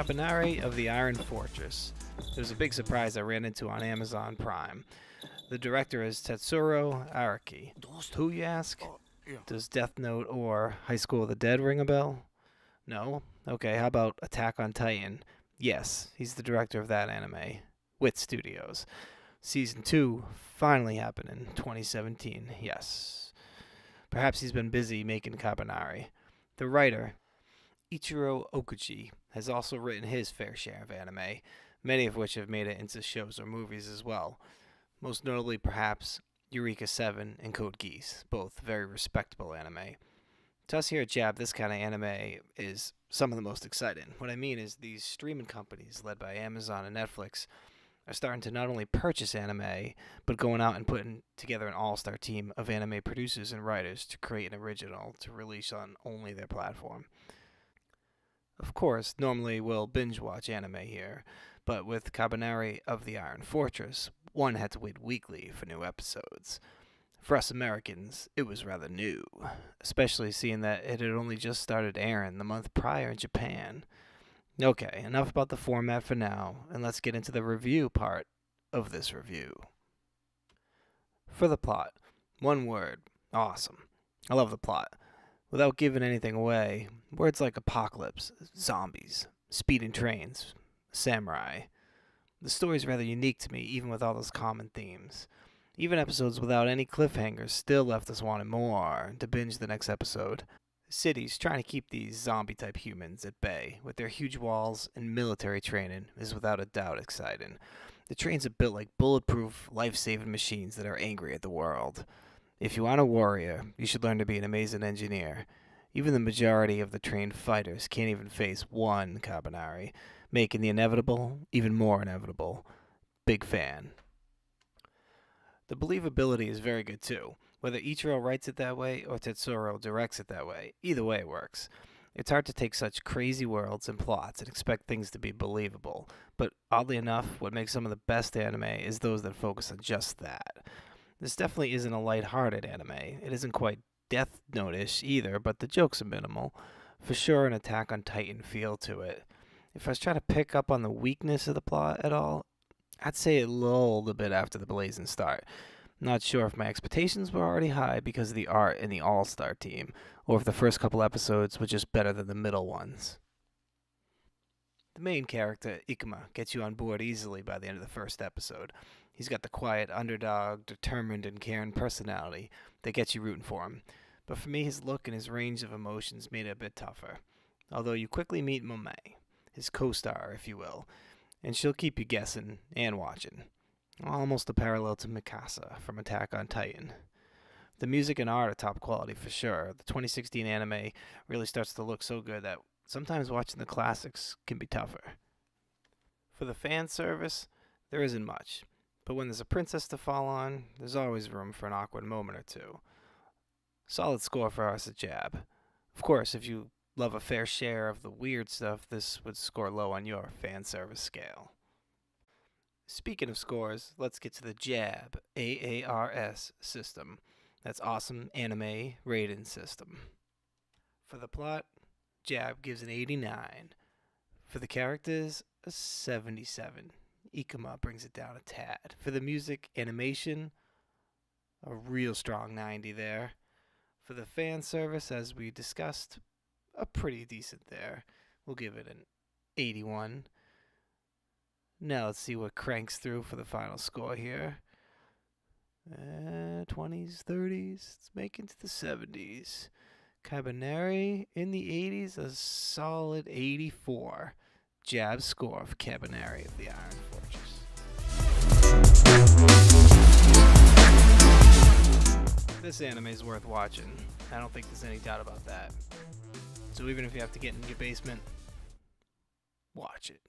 Kabaneri of the Iron Fortress. It was a big surprise I ran into on Amazon Prime. The director is Tetsuro Araki. Who, you ask? Does Death Note or High School of the Dead ring a bell? No? Okay, how about Attack on Titan? Yes, he's the director of that anime. Wit Studios. Season 2 finally happened in 2017, yes. Perhaps he's been busy making Kabaneri. The writer, Ichiro Okuchi, has also written his fair share of anime, many of which have made it into shows or movies as well. Most notably, perhaps, Eureka 7 and Code Geass, both very respectable anime. To us here at JAAB, this kind of anime is some of the most exciting. What I mean is these streaming companies led by Amazon and Netflix are starting to not only purchase anime, but going out and putting together an all-star team of anime producers and writers to create an original to release on only their platform. Of course, normally we'll binge-watch anime here, but with Kabaneri of the Iron Fortress, one had to wait weekly for new episodes. For us Americans, it was rather new, especially seeing that it had only just started airing the month prior in Japan. Okay, enough about the format for now, and let's get into the review part of this review. For the plot, one word, awesome. I love the plot. Without giving anything away, words like apocalypse, zombies, speeding trains, samurai. The story's rather unique to me, even with all those common themes. Even episodes without any cliffhangers still left us wanting more to binge the next episode. Cities trying to keep these zombie-type humans at bay with their huge walls and military training is without a doubt exciting. The trains are built like bulletproof, life-saving machines that are angry at the world. If you aren't a warrior, you should learn to be an amazing engineer. Even the majority of the trained fighters can't even face one Kabaneri, making the inevitable even more inevitable. Big fan. The believability is very good too. Whether Ichiro writes it that way or Tetsuro directs it that way, either way it works. It's hard to take such crazy worlds and plots and expect things to be believable, but oddly enough, what makes some of the best anime is those that focus on just that. This definitely isn't a light-hearted anime. It isn't quite Death Note-ish either, but the jokes are minimal. For sure an Attack on Titan feel to it. If I was trying to pick up on the weakness of the plot at all, I'd say it lulled a bit after the blazing start. Not sure if my expectations were already high because of the art and the all-star team, or if the first couple episodes were just better than the middle ones. The main character, Ikuma, gets you on board easily by the end of the first episode. He's got the quiet, underdog, determined, and caring personality that gets you rooting for him. But for me, his look and his range of emotions made it a bit tougher. Although you quickly meet Momae, his co-star, if you will, and she'll keep you guessing and watching. Almost a parallel to Mikasa from Attack on Titan. The music and art are top quality for sure. The 2016 anime really starts to look so good that sometimes watching the classics can be tougher. For the fan service, there isn't much. But when there's a princess to fall on, there's always room for an awkward moment or two. Solid score for us at JAAB. Of course, if you love a fair share of the weird stuff, this would score low on your fan service scale. Speaking of scores, let's get to the JAAB AARS system. That's Awesome Anime Rating System. For the plot, JAAB gives an 89. For the characters, a 77. Ikuma brings it down a tad. For the music, animation, a real strong 90 there. For the fan service, as we discussed, a pretty decent there. We'll give it an 81. Now let's see what cranks through for the final score here. 20s, 30s, let's make it to the 70s. Kabaneri in the 80s, a solid 84. JAAB score of Kabaneri of the Iron Fortress. This anime is worth watching. I don't think there's any doubt about that. So even if you have to get in your basement, watch it.